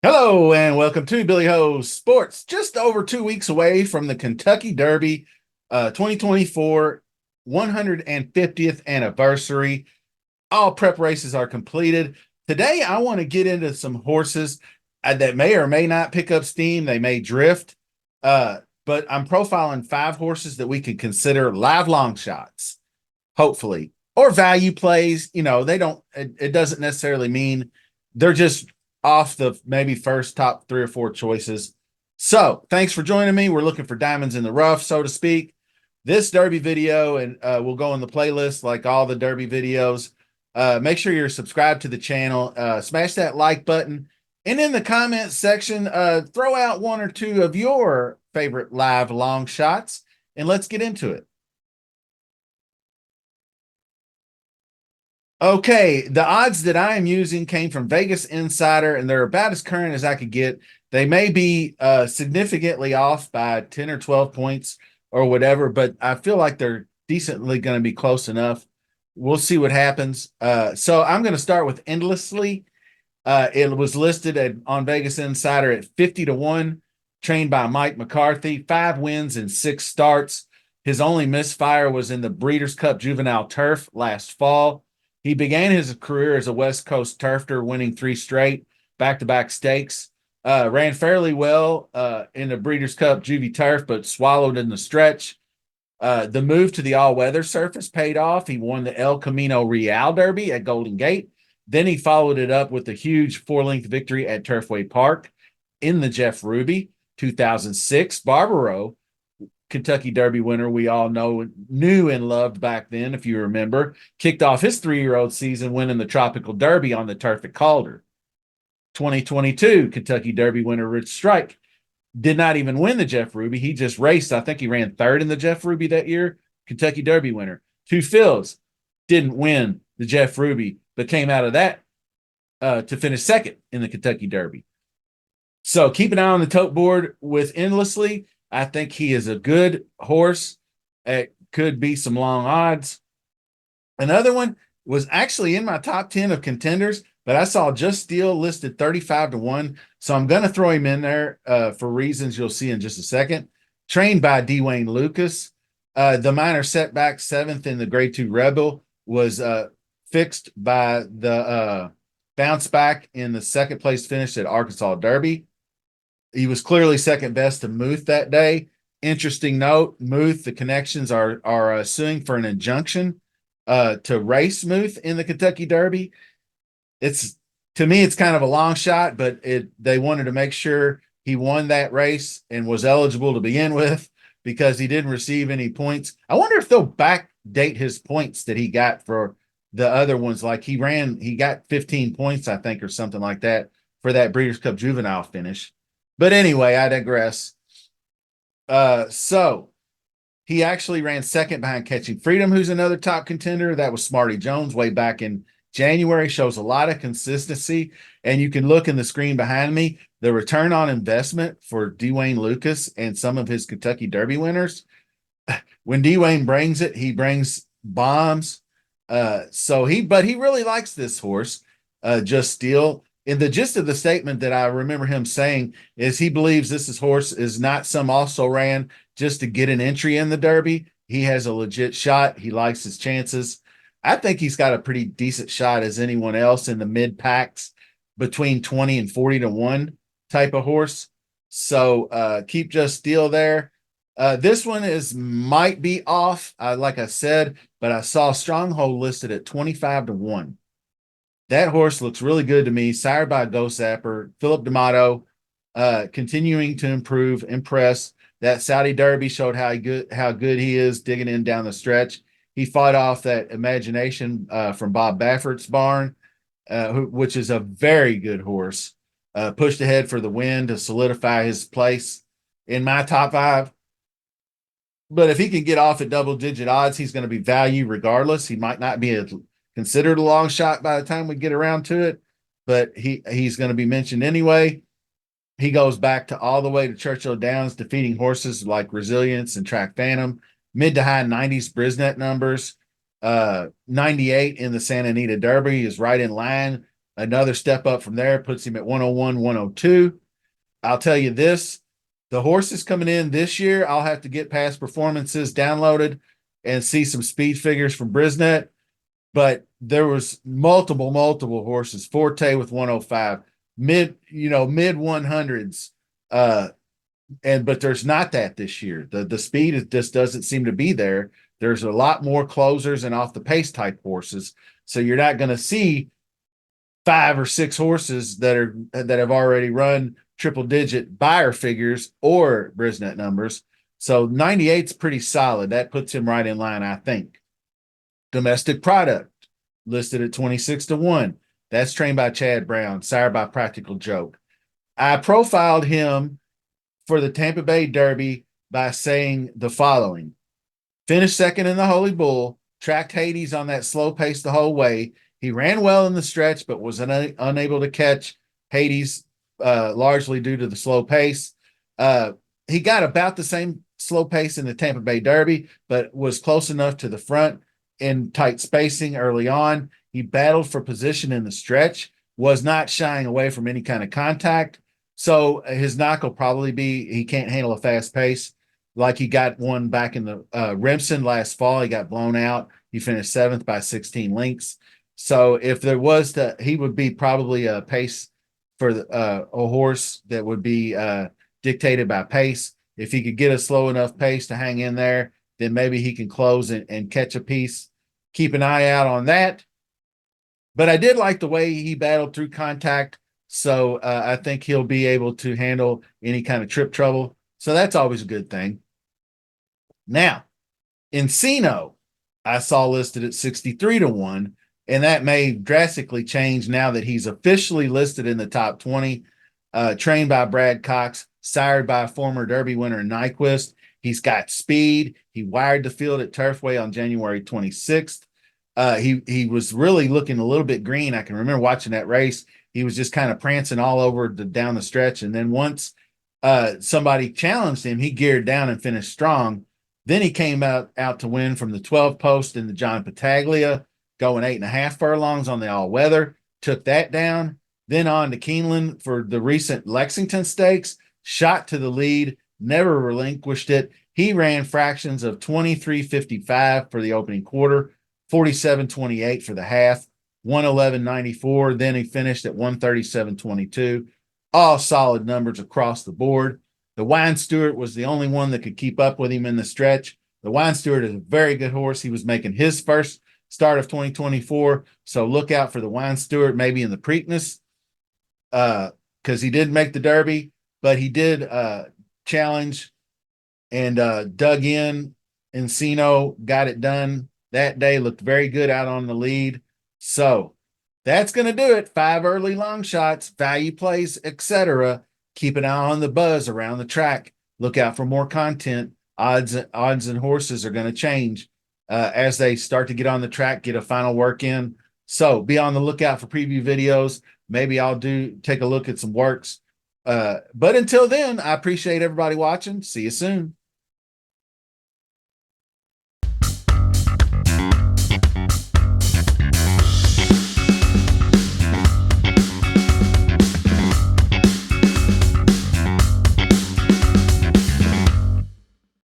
Hello and welcome to Billy Ho Sports. Just over 2 weeks away from the Kentucky Derby 2024 150th anniversary. All prep races are completed. Today, I want to get into some horses that may or may not pick up steam. They may drift, but I'm profiling 5 horses that we can consider live long shots, hopefully, or value plays. They don't, it doesn't necessarily mean they're just off the maybe first top 3 or 4 choices. So thanks for joining me. We're looking for diamonds in the rough, so to speak. This Derby video, and we'll go in the playlist like all the Derby videos. Make sure you're subscribed to the channel. Smash that like button. And in the comments section, throw out 1 or 2 of your favorite live long shots, and let's get into it. Okay, the odds that I am using came from Vegas Insider, and they're about as current as I could get. They may be significantly off by 10 or 12 points or whatever, but I feel like they're decently going to be close enough. We'll see what happens. So I'm going to start with Endlessly. It was listed on Vegas Insider at 50-1, trained by Mike McCarthy, 5 wins and 6 starts. His only misfire was in the Breeders' Cup Juvenile Turf last fall. He began his career as a West Coast turfer, winning 3 straight back-to-back stakes. Ran fairly well in the Breeders' Cup Juvie Turf, but swallowed in the stretch. The move to the all-weather surface paid off. He won the El Camino Real Derby at Golden Gate. Then he followed it up with a huge 4-length victory at Turfway Park in the Jeff Ruby. 2006, Barbaro, Kentucky Derby winner we all knew and loved back then, if you remember, kicked off his 3-year-old season winning the Tropical Derby on the turf at Calder. 2022, Kentucky Derby winner Rich Strike did not even win the Jeff Ruby. He just raced. I think he ran 3rd in the Jeff Ruby that year. Kentucky Derby winner. 2 Fields didn't win the Jeff Ruby, but came out of that to finish 2nd in the Kentucky Derby. So keep an eye on the tote board with Endlessly. I think he is a good horse. It could be some long odds. Another one was actually in my top 10 of contenders, but I saw Just Steel listed 35-1. So I'm going to throw him in there for reasons you'll see in just a second. Trained by Dwayne Lucas. The minor setback, 7th in the Grade 2 Rebel, was fixed by the bounce back in the 2nd place finish at Arkansas Derby. He was clearly second best to Muth that day. Interesting note, Muth, the connections are suing for an injunction to race Muth in the Kentucky Derby. To me, it's kind of a long shot, but they wanted to make sure he won that race and was eligible to begin with because he didn't receive any points. I wonder if they'll backdate his points that he got for the other ones. Like he got 15 points, I think, or something like that for that Breeders' Cup Juvenile finish. But anyway, I digress. So he actually ran 2nd behind Catching Freedom, who's another top contender. That was Smarty Jones way back in January. Shows a lot of consistency. And you can look in the screen behind me, the return on investment for Dwayne Lucas and some of his Kentucky Derby winners. When Dwayne brings it, he brings bombs. But he really likes this horse, Just Steel. And the gist of the statement that I remember him saying is he believes this horse is not some also ran just to get an entry in the Derby. He has a legit shot. He likes his chances. I think he's got a pretty decent shot as anyone else in the mid packs between 20 and 40-1 type of horse. So keep Just Steel there. This one might be off, like I said, but I saw Stronghold listed at 25-1. That horse looks really good to me. Sired by Ghost Zapper, Philip D'Amato, continuing to impress. That Saudi Derby showed how good he is digging in down the stretch. He fought off that Imagination from Bob Baffert's barn, which is a very good horse. Pushed ahead for the win to solidify his place in my top 5. But if he can get off at double-digit odds, he's going to be value regardless. He might not be considered a long shot by the time we get around to it. but he's going to be mentioned anyway. He goes back to all the way to Churchill Downs, defeating horses like Resilience and Track Phantom, mid to high 90s Brisnet numbers. 98 in the Santa Anita Derby is right in line. Another step up from there puts him at 101, 102. I'll tell you this, the horses coming in this year, I'll have to get past performances downloaded and see some speed figures from Brisnet. But there was multiple horses. Forte with 105, mid 100s. But there's not that this year. The speed just doesn't seem to be there. There's a lot more closers and off the pace type horses. So you're not going to see 5 or 6 horses that have already run triple digit buyer figures or Brisnet numbers. So 98's pretty solid. That puts him right in line, I think. Domestic Product listed at 26 to 1. That's trained by Chad Brown, sired by Practical Joke. I profiled him for the Tampa Bay Derby by saying the following: finished second in the Holy Bull, tracked Hades on that slow pace the whole way. He ran well in the stretch, but was unable to catch Hades, largely due to the slow pace. He got about the same slow pace in the Tampa Bay Derby, but was close enough to the front in tight spacing early on. He battled for position in the stretch, was not shying away from any kind of contact. So his knock will probably be he can't handle a fast pace. Like he got one back in the Remsen last fall. He got blown out. He finished 7th by 16 lengths. So if there was he would be probably a pace for a horse that would be dictated by pace. If he could get a slow enough pace to hang in there, then maybe he can close and catch a piece. Keep an eye out on that. But I did like the way he battled through contact. So I think he'll be able to handle any kind of trip trouble. So that's always a good thing. Now, Encino, I saw listed at 63 to 1, and that may drastically change now that he's officially listed in the top 20. Trained by Brad Cox, sired by former Derby winner Nyquist. He's got speed. He wired the field at Turfway on January 26th. He was really looking a little bit green. I can remember watching that race. He was just kind of prancing all over down the stretch. And then once somebody challenged him, he geared down and finished strong. Then he came out to win from the 12 post in the John Pataglia, going 8.5 furlongs on the all-weather, took that down. Then on to Keeneland for the recent Lexington Stakes, shot to the lead, never relinquished it. He ran fractions of 23.55 for the opening quarter, 47.28 for the half, 111.94. Then he finished at 137.22. All solid numbers across the board. The Wine Stewart was the only one that could keep up with him in the stretch. The Wine Stewart is a very good horse. He was making his first start of 2024. So look out for the Wine Stewart, maybe in the Preakness, because he did make the Derby, but he did challenge and dug in. Encino got it done that day, looked very good out on the lead. So that's going to do it. 5 early long shots, value plays, etc. Keep an eye on the buzz around the track. Look out for more content. Odds and horses are going to change as they start to get on the track, get a final work in. So be on the lookout for preview videos. Maybe I'll take a look at some works. But until then, I appreciate everybody watching. See you soon.